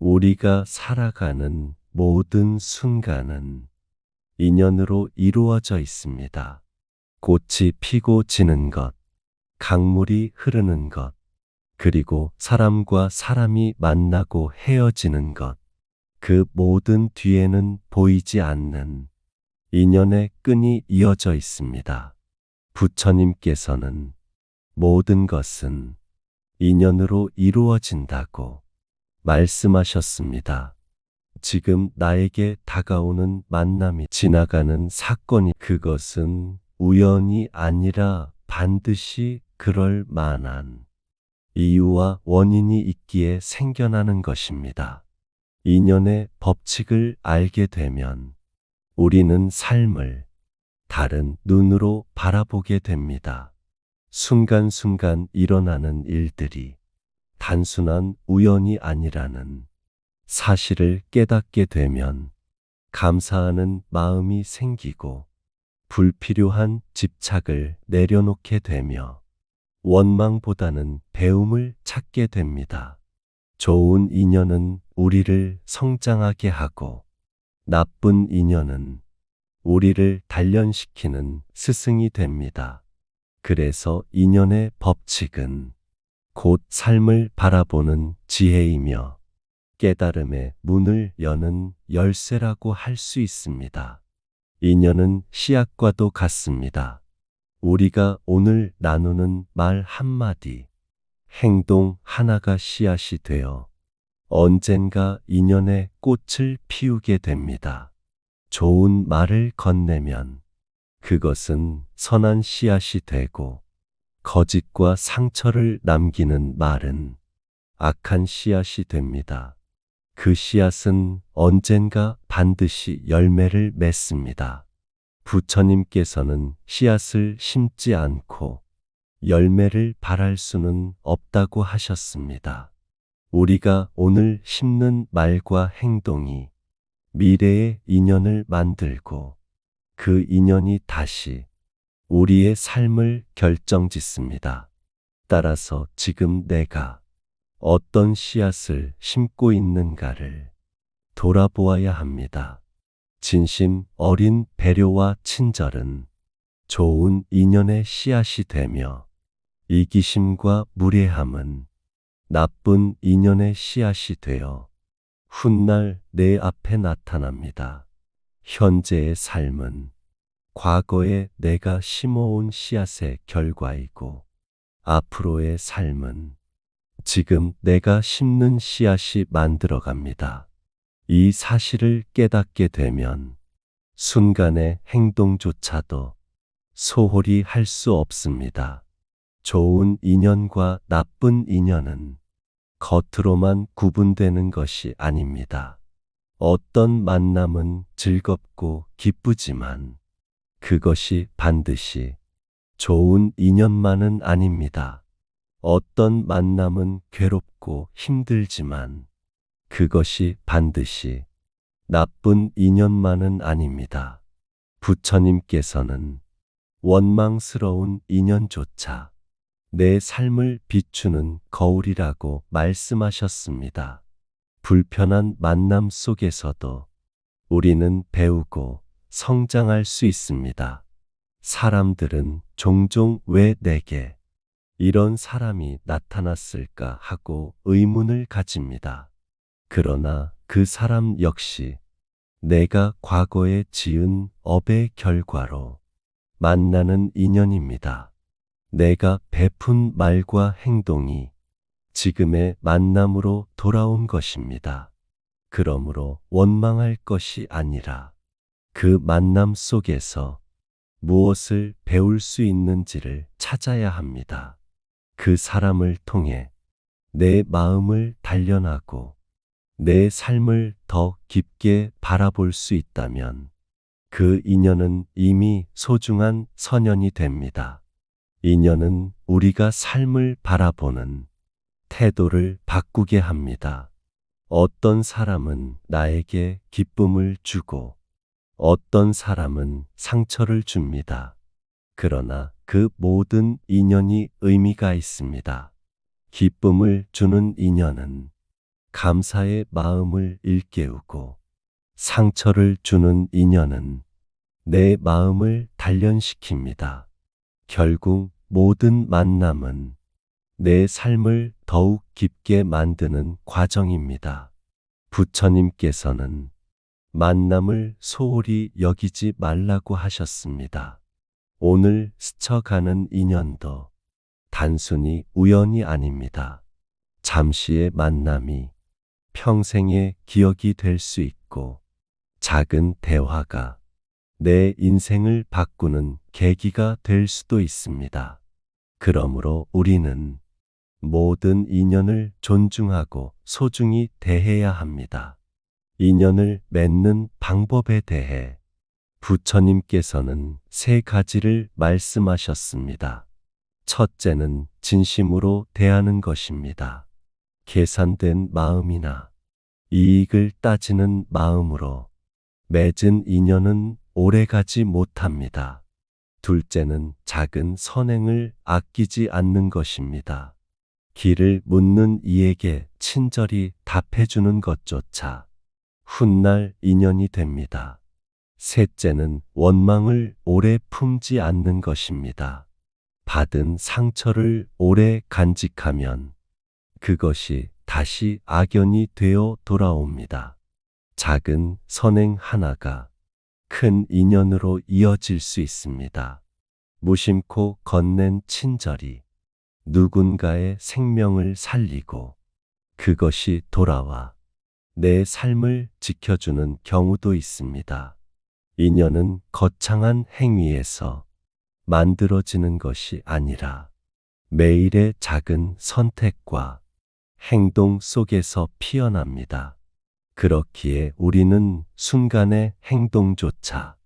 우리가 살아가는 모든 순간은 인연으로 이루어져 있습니다. 꽃이 피고 지는 것, 강물이 흐르는 것, 그리고 사람과 사람이 만나고 헤어지는 것, 그 모든 뒤에는 보이지 않는 인연의 끈이 이어져 있습니다. 부처님께서는 모든 것은 인연으로 이루어진다고 말씀하셨습니다. 지금 나에게 다가오는 만남이 지나가는 사건이 그것은 우연이 아니라 반드시 그럴 만한 이유와 원인이 있기에 생겨나는 것입니다. 인연의 법칙을 알게 되면 우리는 삶을 다른 눈으로 바라보게 됩니다. 순간순간 일어나는 일들이 단순한 우연이 아니라는 사실을 깨닫게 되면 감사하는 마음이 생기고 불필요한 집착을 내려놓게 되며 원망보다는 배움을 찾게 됩니다. 좋은 인연은 우리를 성장하게 하고 나쁜 인연은 우리를 단련시키는 스승이 됩니다. 그래서 인연의 법칙은 곧 삶을 바라보는 지혜이며 깨달음의 문을 여는 열쇠라고 할 수 있습니다. 인연은 씨앗과도 같습니다. 우리가 오늘 나누는 말 한마디, 행동 하나가 씨앗이 되어 언젠가 인연의 꽃을 피우게 됩니다. 좋은 말을 건네면 그것은 선한 씨앗이 되고 거짓과 상처를 남기는 말은 악한 씨앗이 됩니다. 그 씨앗은 언젠가 반드시 열매를 맺습니다. 부처님께서는 씨앗을 심지 않고 열매를 발할 수는 없다고 하셨습니다. 우리가 오늘 심는 말과 행동이 미래의 인연을 만들고 그 인연이 다시 우리의 삶을 결정짓습니다. 따라서 지금 내가 어떤 씨앗을 심고 있는가를 돌아보아야 합니다. 진심 어린 배려와 친절은 좋은 인연의 씨앗이 되며 이기심과 무례함은 나쁜 인연의 씨앗이 되어 훗날 내 앞에 나타납니다. 현재의 삶은 과거에 내가 심어온 씨앗의 결과이고 앞으로의 삶은 지금 내가 심는 씨앗이 만들어갑니다. 이 사실을 깨닫게 되면 순간의 행동조차도 소홀히 할 수 없습니다. 좋은 인연과 나쁜 인연은 겉으로만 구분되는 것이 아닙니다. 어떤 만남은 즐겁고 기쁘지만 그것이 반드시 좋은 인연만은 아닙니다. 어떤 만남은 괴롭고 힘들지만 그것이 반드시 나쁜 인연만은 아닙니다. 부처님께서는 원망스러운 인연조차 내 삶을 비추는 거울이라고 말씀하셨습니다. 불편한 만남 속에서도 우리는 배우고 성장할 수 있습니다. 사람들은 종종 왜 내게 이런 사람이 나타났을까 하고 의문을 가집니다. 그러나 그 사람 역시 내가 과거에 지은 업의 결과로 만나는 인연입니다. 내가 베푼 말과 행동이 지금의 만남으로 돌아온 것입니다. 그러므로 원망할 것이 아니라 그 만남 속에서 무엇을 배울 수 있는지를 찾아야 합니다. 그 사람을 통해 내 마음을 단련하고 내 삶을 더 깊게 바라볼 수 있다면 그 인연은 이미 소중한 선연이 됩니다. 인연은 우리가 삶을 바라보는 태도를 바꾸게 합니다. 어떤 사람은 나에게 기쁨을 주고 어떤 사람은 상처를 줍니다. 그러나 그 모든 인연이 의미가 있습니다. 기쁨을 주는 인연은 감사의 마음을 일깨우고 상처를 주는 인연은 내 마음을 단련시킵니다. 결국 모든 만남은 내 삶을 더욱 깊게 만드는 과정입니다. 부처님께서는 만남을 소홀히 여기지 말라고 하셨습니다. 오늘 스쳐가는 인연도 단순히 우연이 아닙니다. 잠시의 만남이 평생의 기억이 될 수 있고, 작은 대화가 내 인생을 바꾸는 계기가 될 수도 있습니다. 그러므로 우리는 모든 인연을 존중하고 소중히 대해야 합니다. 인연을 맺는 방법에 대해 부처님께서는 3가지를 말씀하셨습니다. 첫째는 진심으로 대하는 것입니다. 계산된 마음이나 이익을 따지는 마음으로 맺은 인연은 오래가지 못합니다. 둘째는 작은 선행을 아끼지 않는 것입니다. 길을 묻는 이에게 친절히 답해주는 것조차 훗날 인연이 됩니다. 셋째는 원망을 오래 품지 않는 것입니다. 받은 상처를 오래 간직하면 그것이 다시 악연이 되어 돌아옵니다. 작은 선행 하나가 큰 인연으로 이어질 수 있습니다. 무심코 건넨 친절이 누군가의 생명을 살리고 그것이 돌아와 내 삶을 지켜주는 경우도 있습니다. 인연은 거창한 행위에서 만들어지는 것이 아니라 매일의 작은 선택과 행동 속에서 피어납니다. 그렇기에 우리는 순간의 행동조차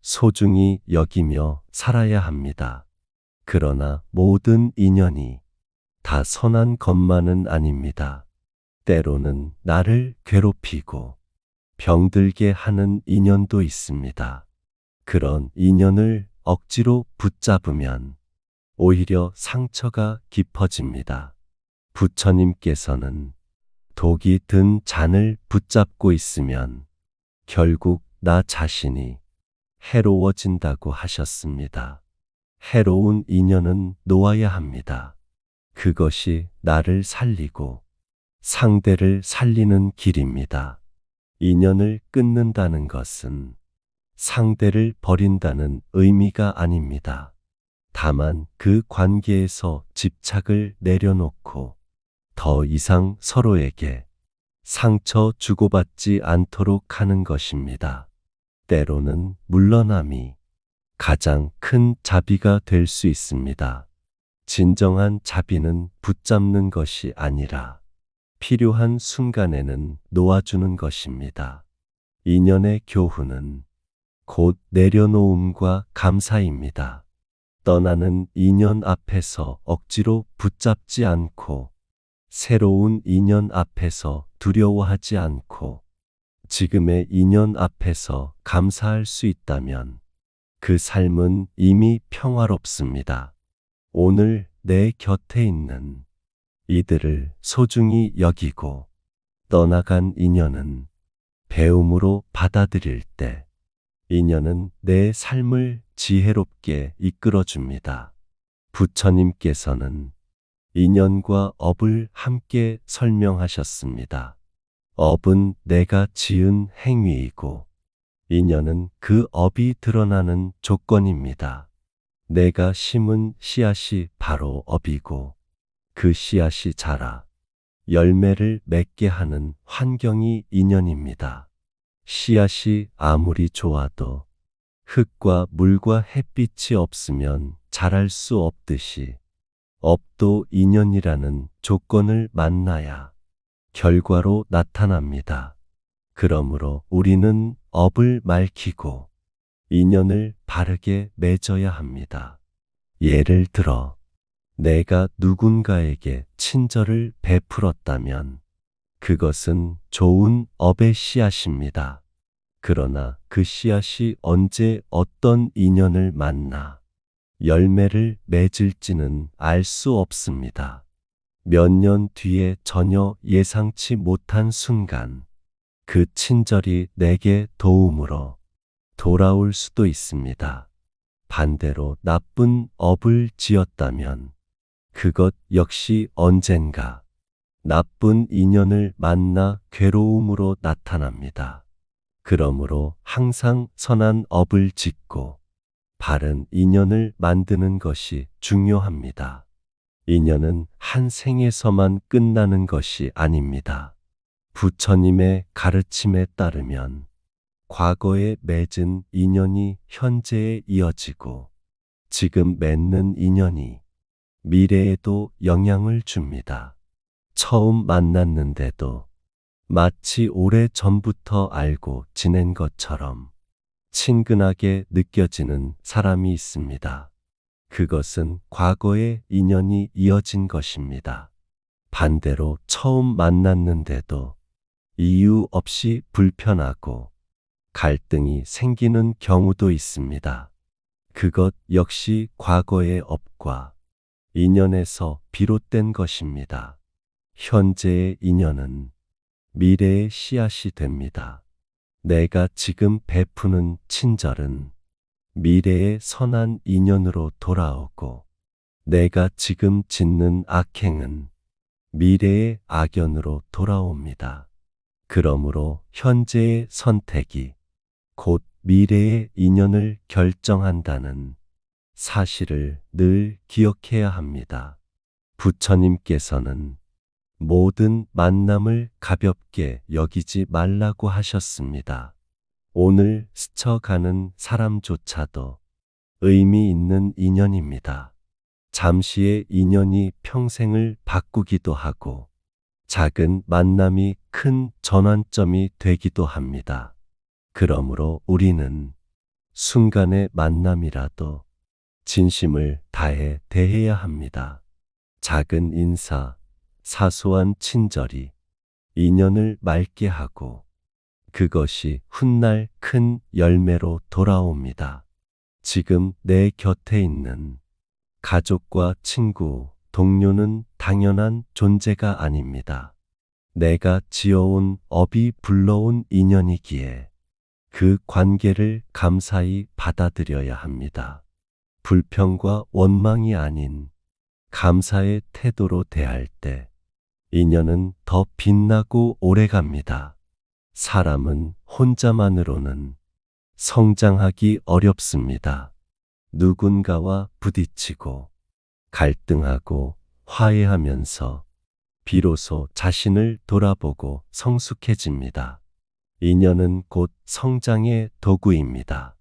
소중히 여기며 살아야 합니다. 그러나 모든 인연이 다 선한 것만은 아닙니다. 때로는 나를 괴롭히고 병들게 하는 인연도 있습니다. 그런 인연을 억지로 붙잡으면 오히려 상처가 깊어집니다. 부처님께서는 독이 든 잔을 붙잡고 있으면 결국 나 자신이 해로워진다고 하셨습니다. 해로운 인연은 놓아야 합니다. 그것이 나를 살리고 상대를 살리는 길입니다. 인연을 끊는다는 것은 상대를 버린다는 의미가 아닙니다. 다만 그 관계에서 집착을 내려놓고 더 이상 서로에게 상처 주고받지 않도록 하는 것입니다. 때로는 물러남이 가장 큰 자비가 될 수 있습니다. 진정한 자비는 붙잡는 것이 아니라 필요한 순간에는 놓아주는 것입니다. 인연의 교훈은 곧 내려놓음과 감사입니다. 떠나는 인연 앞에서 억지로 붙잡지 않고 새로운 인연 앞에서 두려워하지 않고 지금의 인연 앞에서 감사할 수 있다면 그 삶은 이미 평화롭습니다. 오늘 내 곁에 있는 이들을 소중히 여기고 떠나간 인연은 배움으로 받아들일 때 인연은 내 삶을 지혜롭게 이끌어줍니다. 부처님께서는 인연과 업을 함께 설명하셨습니다. 업은 내가 지은 행위이고 인연은 그 업이 드러나는 조건입니다. 내가 심은 씨앗이 바로 업이고 그 씨앗이 자라 열매를 맺게 하는 환경이 인연입니다. 씨앗이 아무리 좋아도 흙과 물과 햇빛이 없으면 자랄 수 없듯이 업도 인연이라는 조건을 만나야 결과로 나타납니다. 그러므로 우리는 업을 밝히고 인연을 바르게 맺어야 합니다. 예를 들어 내가 누군가에게 친절을 베풀었다면 그것은 좋은 업의 씨앗입니다. 그러나 그 씨앗이 언제 어떤 인연을 만나 열매를 맺을지는 알 수 없습니다. 몇 년 뒤에 전혀 예상치 못한 순간 그 친절이 내게 도움으로 돌아올 수도 있습니다. 반대로 나쁜 업을 지었다면 그것 역시 언젠가 나쁜 인연을 만나 괴로움으로 나타납니다. 그러므로 항상 선한 업을 짓고 바른 인연을 만드는 것이 중요합니다. 인연은 한 생에서만 끝나는 것이 아닙니다. 부처님의 가르침에 따르면 과거에 맺은 인연이 현재에 이어지고 지금 맺는 인연이 미래에도 영향을 줍니다. 처음 만났는데도 마치 오래 전부터 알고 지낸 것처럼 친근하게 느껴지는 사람이 있습니다. 그것은 과거의 인연이 이어진 것입니다. 반대로 처음 만났는데도 이유 없이 불편하고 갈등이 생기는 경우도 있습니다. 그것 역시 과거의 업과 인연에서 비롯된 것입니다. 현재의 인연은 미래의 씨앗이 됩니다. 내가 지금 베푸는 친절은 미래의 선한 인연으로 돌아오고 내가 지금 짓는 악행은 미래의 악연으로 돌아옵니다. 그러므로 현재의 선택이 곧 미래의 인연을 결정한다는 사실을 늘 기억해야 합니다. 부처님께서는 모든 만남을 가볍게 여기지 말라고 하셨습니다. 오늘 스쳐가는 사람조차도 의미 있는 인연입니다. 잠시의 인연이 평생을 바꾸기도 하고 작은 만남이 큰 전환점이 되기도 합니다. 그러므로 우리는 순간의 만남이라도 진심을 다해 대해야 합니다. 작은 인사, 사소한 친절이 인연을 맑게 하고 그것이 훗날 큰 열매로 돌아옵니다. 지금 내 곁에 있는 가족과 친구, 동료는 당연한 존재가 아닙니다. 내가 지어온 업이 불러온 인연이기에 그 관계를 감사히 받아들여야 합니다. 불평과 원망이 아닌 감사의 태도로 대할 때 인연은 더 빛나고 오래갑니다. 사람은 혼자만으로는 성장하기 어렵습니다. 누군가와 부딪히고 갈등하고 화해하면서 비로소 자신을 돌아보고 성숙해집니다. 인연은 곧 성장의 도구입니다.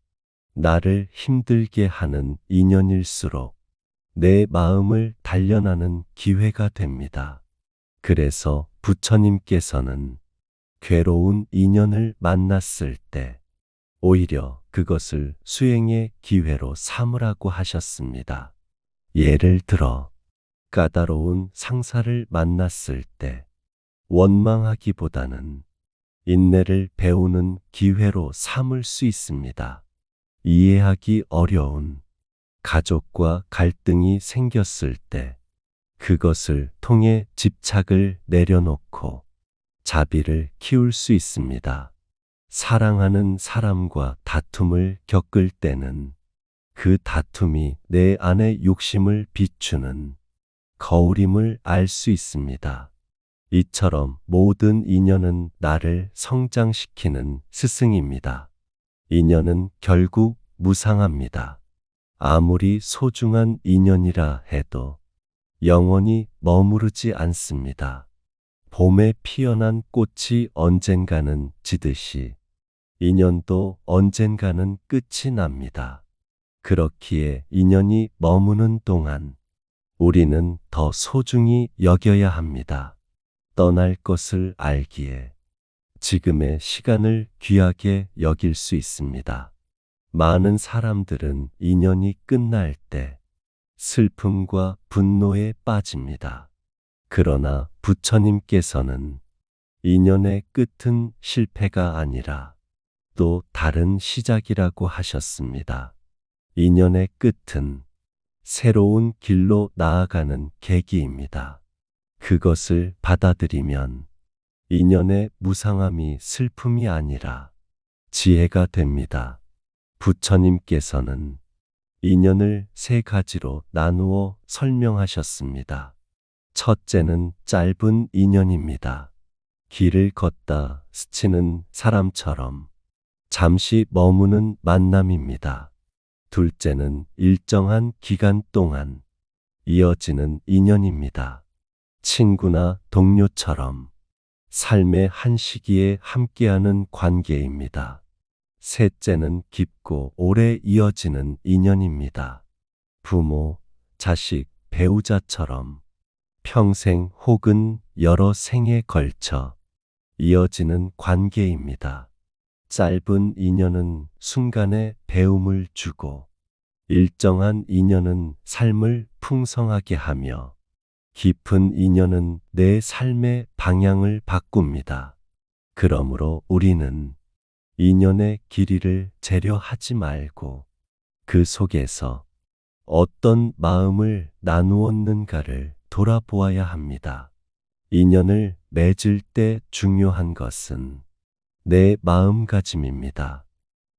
나를 힘들게 하는 인연일수록 내 마음을 단련하는 기회가 됩니다. 그래서 부처님께서는 괴로운 인연을 만났을 때 오히려 그것을 수행의 기회로 삼으라고 하셨습니다. 예를 들어 까다로운 상사를 만났을 때 원망하기보다는 인내를 배우는 기회로 삼을 수 있습니다. 이해하기 어려운 가족과 갈등이 생겼을 때 그것을 통해 집착을 내려놓고 자비를 키울 수 있습니다. 사랑하는 사람과 다툼을 겪을 때는 그 다툼이 내 안의 욕심을 비추는 거울임을 알 수 있습니다. 이처럼 모든 인연은 나를 성장시키는 스승입니다. 인연은 결국 무상합니다. 아무리 소중한 인연이라 해도 영원히 머무르지 않습니다. 봄에 피어난 꽃이 언젠가는 지듯이 인연도 언젠가는 끝이 납니다. 그렇기에 인연이 머무는 동안 우리는 더 소중히 여겨야 합니다. 떠날 것을 알기에 지금의 시간을 귀하게 여길 수 있습니다. 많은 사람들은 인연이 끝날 때 슬픔과 분노에 빠집니다. 그러나 부처님께서는 인연의 끝은 실패가 아니라 또 다른 시작이라고 하셨습니다. 인연의 끝은 새로운 길로 나아가는 계기입니다. 그것을 받아들이면 인연의 무상함이 슬픔이 아니라 지혜가 됩니다. 부처님께서는 인연을 세 가지로 나누어 설명하셨습니다. 첫째는 짧은 인연입니다. 길을 걷다 스치는 사람처럼 잠시 머무는 만남입니다. 둘째는 일정한 기간 동안 이어지는 인연입니다. 친구나 동료처럼 삶의 한 시기에 함께하는 관계입니다. 셋째는 깊고 오래 이어지는 인연입니다. 부모, 자식, 배우자처럼 평생 혹은 여러 생에 걸쳐 이어지는 관계입니다. 짧은 인연은 순간에 배움을 주고 일정한 인연은 삶을 풍성하게 하며 깊은 인연은 내 삶의 방향을 바꿉니다. 그러므로 우리는 인연의 길이를 재려하지 말고 그 속에서 어떤 마음을 나누었는가를 돌아보아야 합니다. 인연을 맺을 때 중요한 것은 내 마음가짐입니다.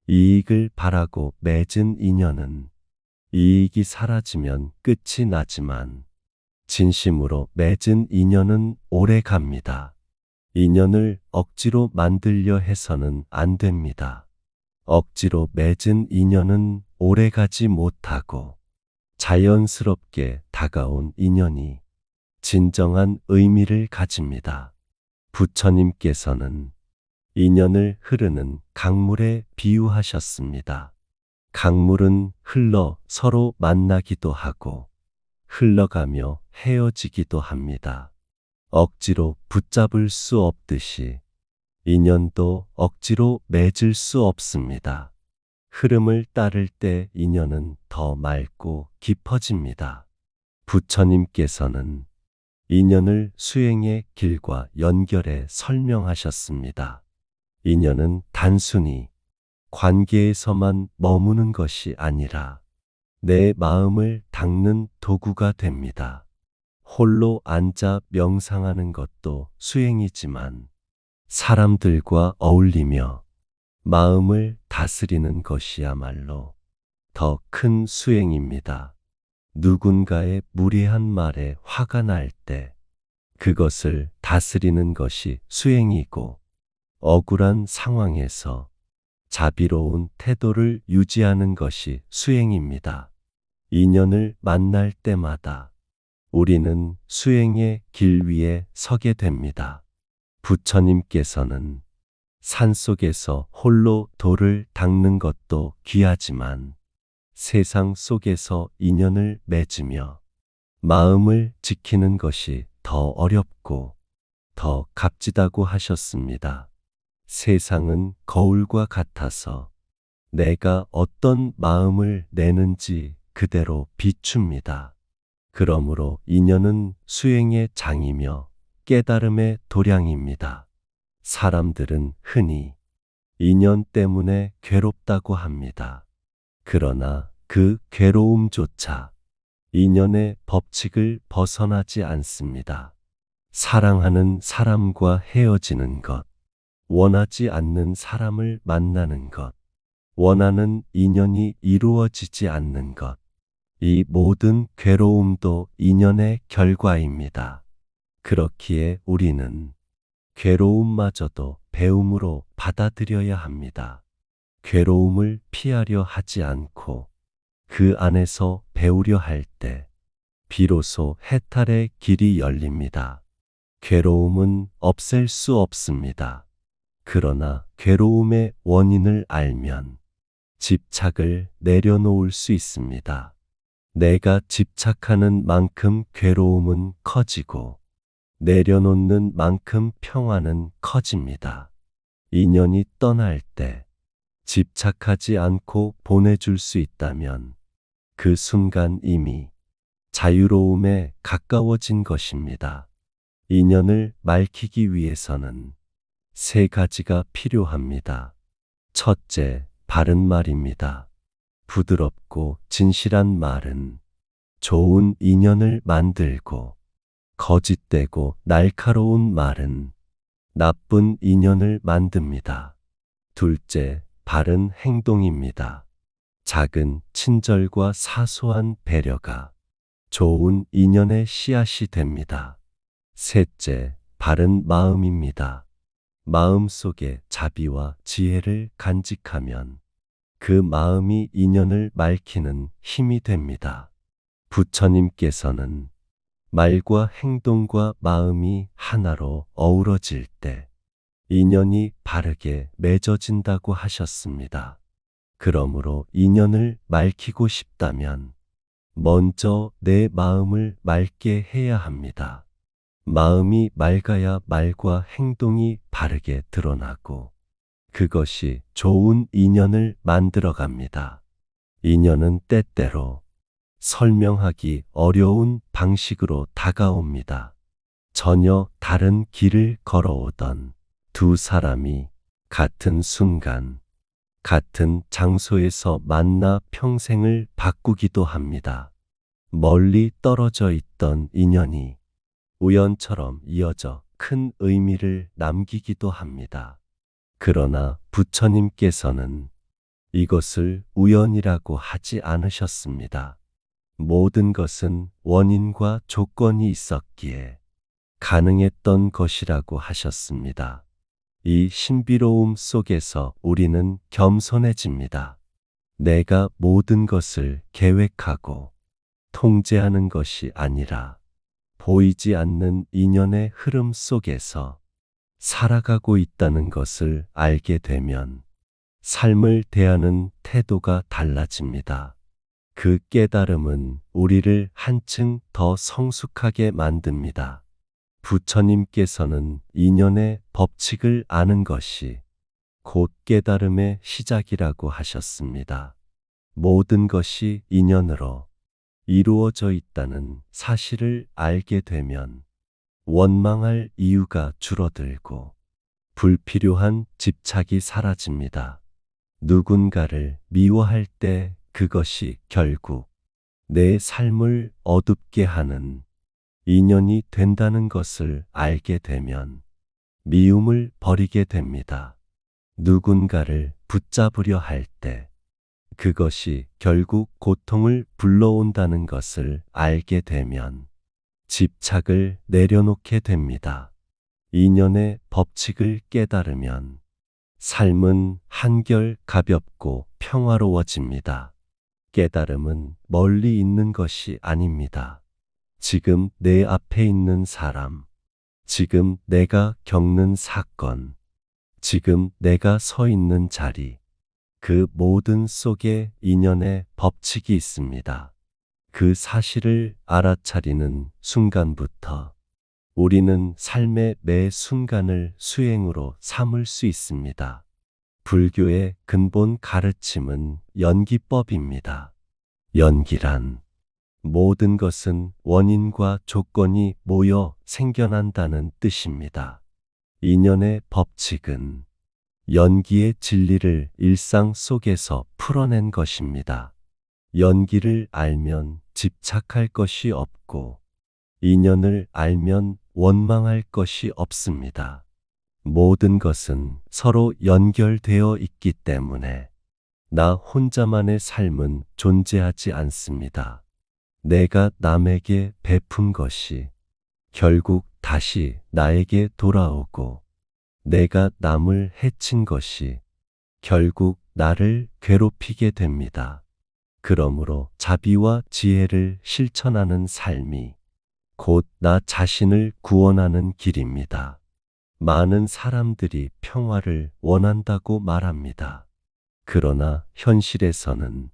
이익을 바라고 맺은 인연은 이익이 사라지면 끝이 나지만 진심으로 맺은 인연은 오래 갑니다. 인연을 억지로 만들려 해서는 안 됩니다. 억지로 맺은 인연은 오래 가지 못하고 자연스럽게 다가온 인연이 진정한 의미를 가집니다. 부처님께서는 인연을 흐르는 강물에 비유하셨습니다. 강물은 흘러 서로 만나기도 하고 흘러가며 헤어지기도 합니다. 억지로 붙잡을 수 없듯이 인연도 억지로 맺을 수 없습니다. 흐름을 따를 때 인연은 더 맑고 깊어집니다. 부처님께서는 인연을 수행의 길과 연결해 설명하셨습니다. 인연은 단순히 관계에서만 머무는 것이 아니라 내 마음을 닦는 도구가 됩니다. 홀로 앉아 명상하는 것도 수행이지만 사람들과 어울리며 마음을 다스리는 것이야말로 더 큰 수행입니다. 누군가의 무례한 말에 화가 날 때 그것을 다스리는 것이 수행이고 억울한 상황에서 자비로운 태도를 유지하는 것이 수행입니다. 인연을 만날 때마다 우리는 수행의 길 위에 서게 됩니다. 부처님께서는 산속에서 홀로 돌을 닦는 것도 귀하지만 세상 속에서 인연을 맺으며 마음을 지키는 것이 더 어렵고 더 값지다고 하셨습니다. 세상은 거울과 같아서 내가 어떤 마음을 내는지 그대로 비춥니다. 그러므로 인연은 수행의 장이며 깨달음의 도량입니다. 사람들은 흔히 인연 때문에 괴롭다고 합니다. 그러나 그 괴로움조차 인연의 법칙을 벗어나지 않습니다. 사랑하는 사람과 헤어지는 것, 원하지 않는 사람을 만나는 것, 원하는 인연이 이루어지지 않는 것, 이 모든 괴로움도 인연의 결과입니다. 그렇기에 우리는 괴로움마저도 배움으로 받아들여야 합니다. 괴로움을 피하려 하지 않고 그 안에서 배우려 할 때 비로소 해탈의 길이 열립니다. 괴로움은 없앨 수 없습니다. 그러나 괴로움의 원인을 알면 집착을 내려놓을 수 있습니다. 내가 집착하는 만큼 괴로움은 커지고 내려놓는 만큼 평화는 커집니다. 인연이 떠날 때 집착하지 않고 보내줄 수 있다면 그 순간 이미 자유로움에 가까워진 것입니다. 인연을 맑히기 위해서는 세 가지가 필요합니다. 첫째, 바른 말입니다. 부드럽고 진실한 말은 좋은 인연을 만들고 거짓되고 날카로운 말은 나쁜 인연을 만듭니다. 둘째, 바른 행동입니다. 작은 친절과 사소한 배려가 좋은 인연의 씨앗이 됩니다. 셋째, 바른 마음입니다. 마음 속에 자비와 지혜를 간직하면 그 마음이 인연을 맑히는 힘이 됩니다. 부처님께서는 말과 행동과 마음이 하나로 어우러질 때 인연이 바르게 맺어진다고 하셨습니다. 그러므로 인연을 맑히고 싶다면 먼저 내 마음을 맑게 해야 합니다. 마음이 맑아야 말과 행동이 바르게 드러나고 그것이 좋은 인연을 만들어 갑니다. 인연은 때때로 설명하기 어려운 방식으로 다가옵니다. 전혀 다른 길을 걸어오던 두 사람이 같은 순간, 같은 장소에서 만나 평생을 바꾸기도 합니다. 멀리 떨어져 있던 인연이 우연처럼 이어져 큰 의미를 남기기도 합니다. 그러나 부처님께서는 이것을 우연이라고 하지 않으셨습니다. 모든 것은 원인과 조건이 있었기에 가능했던 것이라고 하셨습니다. 이 신비로움 속에서 우리는 겸손해집니다. 내가 모든 것을 계획하고 통제하는 것이 아니라 보이지 않는 인연의 흐름 속에서 살아가고 있다는 것을 알게 되면 삶을 대하는 태도가 달라집니다. 그 깨달음은 우리를 한층 더 성숙하게 만듭니다. 부처님께서는 인연의 법칙을 아는 것이 곧 깨달음의 시작이라고 하셨습니다. 모든 것이 인연으로 이루어져 있다는 사실을 알게 되면 원망할 이유가 줄어들고 불필요한 집착이 사라집니다. 누군가를 미워할 때 그것이 결국 내 삶을 어둡게 하는 인연이 된다는 것을 알게 되면 미움을 버리게 됩니다. 누군가를 붙잡으려 할 때 그것이 결국 고통을 불러온다는 것을 알게 되면 집착을 내려놓게 됩니다. 인연의 법칙을 깨달으면 삶은 한결 가볍고 평화로워집니다. 깨달음은 멀리 있는 것이 아닙니다. 지금 내 앞에 있는 사람, 지금 내가 겪는 사건, 지금 내가 서 있는 자리, 그 모든 속에 인연의 법칙이 있습니다. 그 사실을 알아차리는 순간부터 우리는 삶의 매 순간을 수행으로 삼을 수 있습니다. 불교의 근본 가르침은 연기법입니다. 연기란 모든 것은 원인과 조건이 모여 생겨난다는 뜻입니다. 인연의 법칙은 연기의 진리를 일상 속에서 풀어낸 것입니다. 연기를 알면 집착할 것이 없고 인연을 알면 원망할 것이 없습니다. 모든 것은 서로 연결되어 있기 때문에 나 혼자만의 삶은 존재하지 않습니다. 내가 남에게 베푼 것이 결국 다시 나에게 돌아오고 내가 남을 해친 것이 결국 나를 괴롭히게 됩니다. 그러므로 자비와 지혜를 실천하는 삶이 곧 나 자신을 구원하는 길입니다. 많은 사람들이 평화를 원한다고 말합니다. 그러나 현실에서는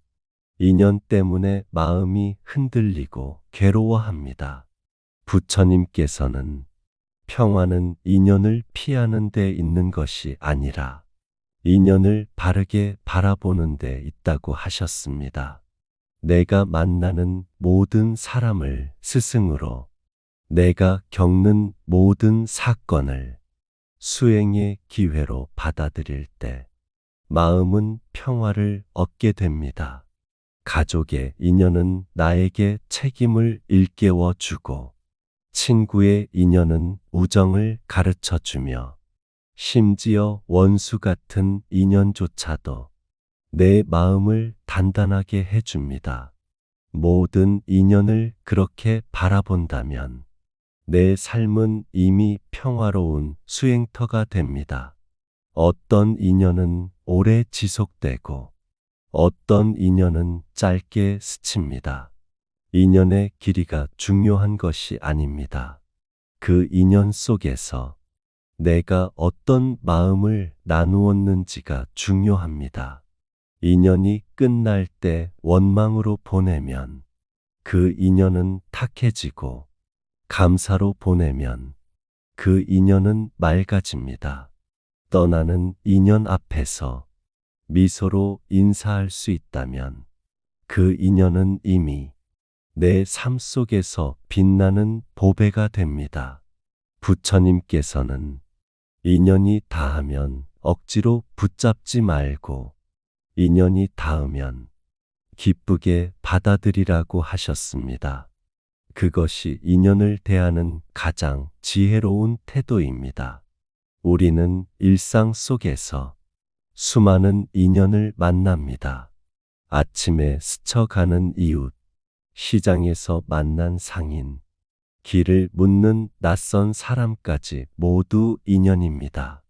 인연 때문에 마음이 흔들리고 괴로워합니다. 부처님께서는 평화는 인연을 피하는 데 있는 것이 아니라 인연을 바르게 바라보는 데 있다고 하셨습니다. 내가 만나는 모든 사람을 스승으로, 내가 겪는 모든 사건을 수행의 기회로 받아들일 때 마음은 평화를 얻게 됩니다. 가족의 인연은 나에게 책임을 일깨워 주고 친구의 인연은 우정을 가르쳐 주며 심지어 원수 같은 인연조차도 내 마음을 단단하게 해줍니다. 모든 인연을 그렇게 바라본다면 내 삶은 이미 평화로운 수행터가 됩니다. 어떤 인연은 오래 지속되고 어떤 인연은 짧게 스칩니다. 인연의 길이가 중요한 것이 아닙니다. 그 인연 속에서 내가 어떤 마음을 나누었는지가 중요합니다. 인연이 끝날 때 원망으로 보내면 그 인연은 탁해지고 감사로 보내면 그 인연은 맑아집니다. 떠나는 인연 앞에서 미소로 인사할 수 있다면 그 인연은 이미 내 삶 속에서 빛나는 보배가 됩니다. 부처님께서는 인연이 닿으면 억지로 붙잡지 말고 인연이 닿으면 기쁘게 받아들이라고 하셨습니다. 그것이 인연을 대하는 가장 지혜로운 태도입니다. 우리는 일상 속에서 수많은 인연을 만납니다. 아침에 스쳐가는 이웃, 시장에서 만난 상인, 길을 묻는 낯선 사람까지 모두 인연입니다.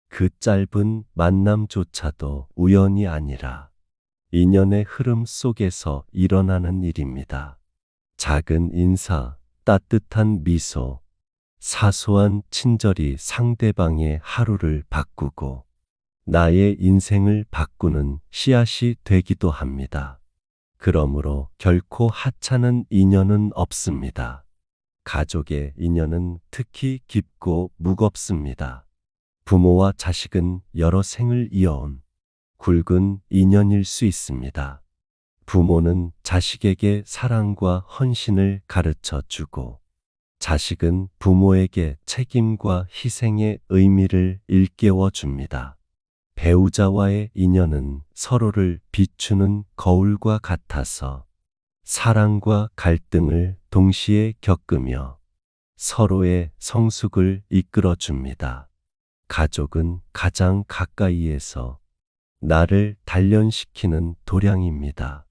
그 짧은 만남조차도 우연이 아니라 인연의 흐름 속에서 일어나는 일입니다. 작은 인사, 따뜻한 미소, 사소한 친절이 상대방의 하루를 바꾸고 나의 인생을 바꾸는 씨앗이 되기도 합니다. 그러므로 결코 하찮은 인연은 없습니다. 가족의 인연은 특히 깊고 무겁습니다. 부모와 자식은 여러 생을 이어온 굵은 인연일 수 있습니다. 부모는 자식에게 사랑과 헌신을 가르쳐 주고 자식은 부모에게 책임과 희생의 의미를 일깨워 줍니다. 배우자와의 인연은 서로를 비추는 거울과 같아서 사랑과 갈등을 동시에 겪으며 서로의 성숙을 이끌어 줍니다. 가족은 가장 가까이에서 나를 단련시키는 도량입니다.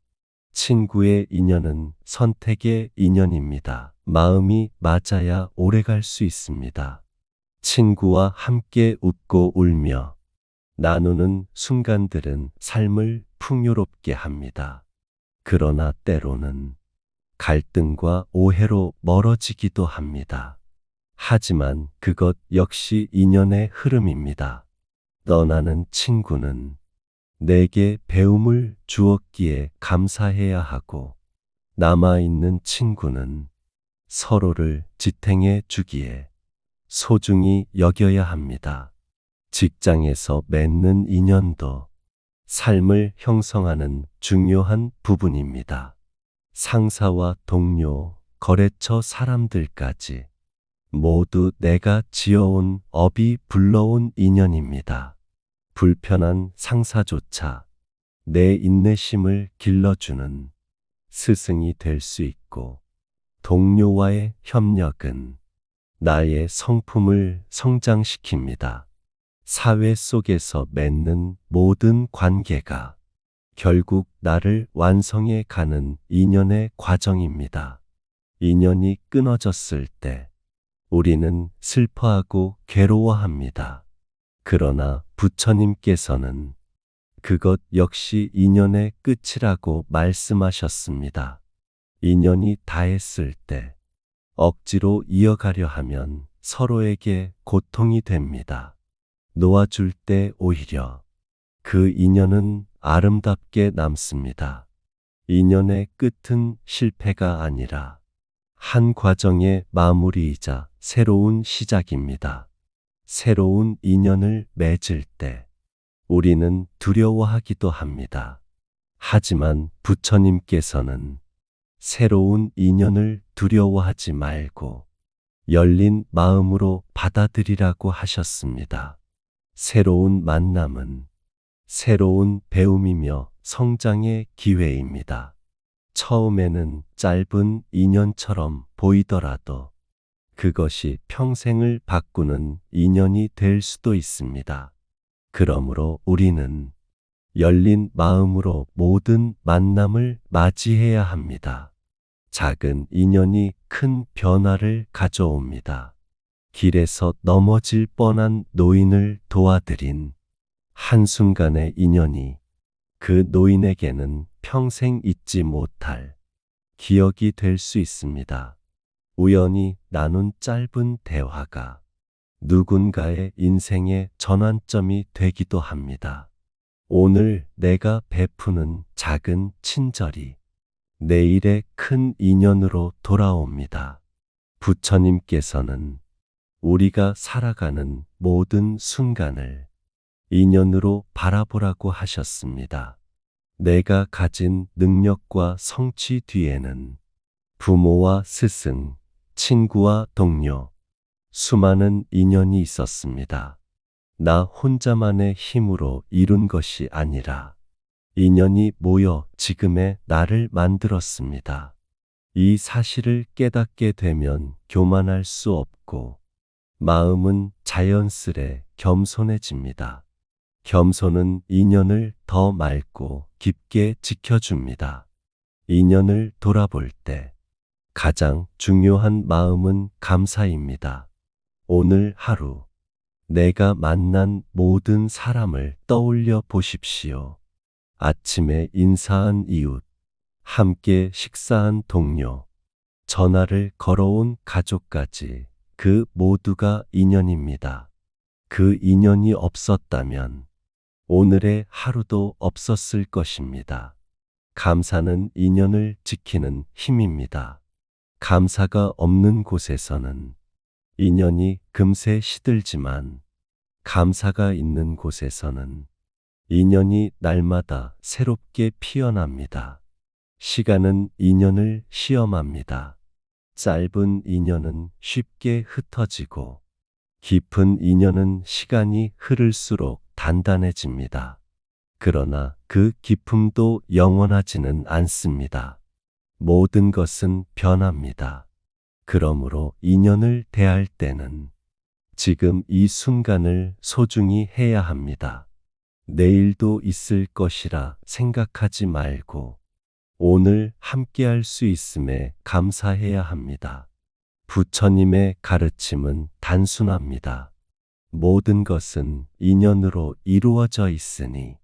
친구의 인연은 선택의 인연입니다. 마음이 맞아야 오래갈 수 있습니다. 친구와 함께 웃고 울며 나누는 순간들은 삶을 풍요롭게 합니다. 그러나 때로는 갈등과 오해로 멀어지기도 합니다. 하지만 그것 역시 인연의 흐름입니다. 떠나는 친구는 내게 배움을 주었기에 감사해야 하고 남아있는 친구는 서로를 지탱해 주기에 소중히 여겨야 합니다. 직장에서 맺는 인연도 삶을 형성하는 중요한 부분입니다. 상사와 동료, 거래처 사람들까지 모두 내가 지어온 업이 불러온 인연입니다. 불편한 상사조차 내 인내심을 길러주는 스승이 될 수 있고 동료와의 협력은 나의 성품을 성장시킵니다. 사회 속에서 맺는 모든 관계가 결국 나를 완성해 가는 인연의 과정입니다. 인연이 끊어졌을 때 우리는 슬퍼하고 괴로워합니다. 그러나 부처님께서는 그것 역시 인연의 끝이라고 말씀하셨습니다. 인연이 다했을 때 억지로 이어가려 하면 서로에게 고통이 됩니다. 놓아줄 때 오히려 그 인연은 아름답게 남습니다. 인연의 끝은 실패가 아니라 한 과정의 마무리이자 새로운 시작입니다. 새로운 인연을 맺을 때 우리는 두려워하기도 합니다. 하지만 부처님께서는 새로운 인연을 두려워하지 말고 열린 마음으로 받아들이라고 하셨습니다. 새로운 만남은 새로운 배움이며 성장의 기회입니다. 처음에는 짧은 인연처럼 보이더라도 그것이 평생을 바꾸는 인연이 될 수도 있습니다. 그러므로 우리는 열린 마음으로 모든 만남을 맞이해야 합니다. 작은 인연이 큰 변화를 가져옵니다. 길에서 넘어질 뻔한 노인을 도와드린 한순간의 인연이 그 노인에게는 평생 잊지 못할 기억이 될 수 있습니다. 우연히 나눈 짧은 대화가 누군가의 인생의 전환점이 되기도 합니다. 오늘 내가 베푸는 작은 친절이 내일의 큰 인연으로 돌아옵니다. 부처님께서는 우리가 살아가는 모든 순간을 인연으로 바라보라고 하셨습니다. 내가 가진 능력과 성취 뒤에는 부모와 스승, 친구와 동료, 수많은 인연이 있었습니다. 나 혼자만의 힘으로 이룬 것이 아니라 인연이 모여 지금의 나를 만들었습니다. 이 사실을 깨닫게 되면 교만할 수 없고 마음은 자연스레 겸손해집니다. 겸손은 인연을 더 맑고 깊게 지켜줍니다. 인연을 돌아볼 때 가장 중요한 마음은 감사입니다. 오늘 하루 내가 만난 모든 사람을 떠올려 보십시오. 아침에 인사한 이웃, 함께 식사한 동료, 전화를 걸어온 가족까지 그 모두가 인연입니다. 그 인연이 없었다면 오늘의 하루도 없었을 것입니다. 감사는 인연을 지키는 힘입니다. 감사가 없는 곳에서는 인연이 금세 시들지만 감사가 있는 곳에서는 인연이 날마다 새롭게 피어납니다. 시간은 인연을 시험합니다. 짧은 인연은 쉽게 흩어지고 깊은 인연은 시간이 흐를수록 단단해집니다. 그러나 그 깊음도 영원하지는 않습니다. 모든 것은 변합니다. 그러므로 인연을 대할 때는 지금 이 순간을 소중히 해야 합니다. 내일도 있을 것이라 생각하지 말고 오늘 함께할 수 있음에 감사해야 합니다. 부처님의 가르침은 단순합니다. 모든 것은 인연으로 이루어져 있으니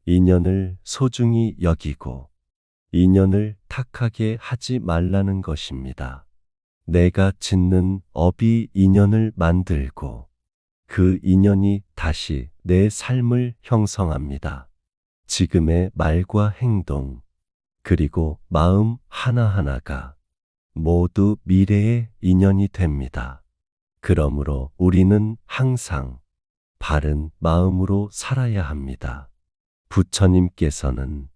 인연을 소중히 여기고 인연을 탁하게 하지 말라는 것입니다. 내가 짓는 업이 인연을 만들고 그 인연이 다시 내 삶을 형성합니다. 지금의 말과 행동, 그리고 마음 하나하나가 모두 미래의 인연이 됩니다. 그러므로 우리는 항상 바른 마음으로 살아야 합니다. 부처님께서는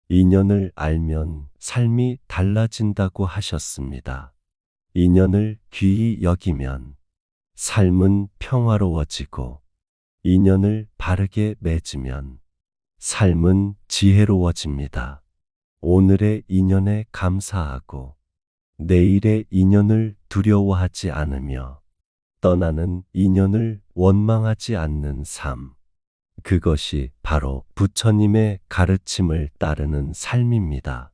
인연을 알면 삶이 달라진다고 하셨습니다. 인연을 귀히 여기면 삶은 평화로워지고 인연을 바르게 맺으면 삶은 지혜로워집니다. 오늘의 인연에 감사하고 내일의 인연을 두려워하지 않으며 떠나는 인연을 원망하지 않는 삶. 그것이 바로 부처님의 가르침을 따르는 삶입니다.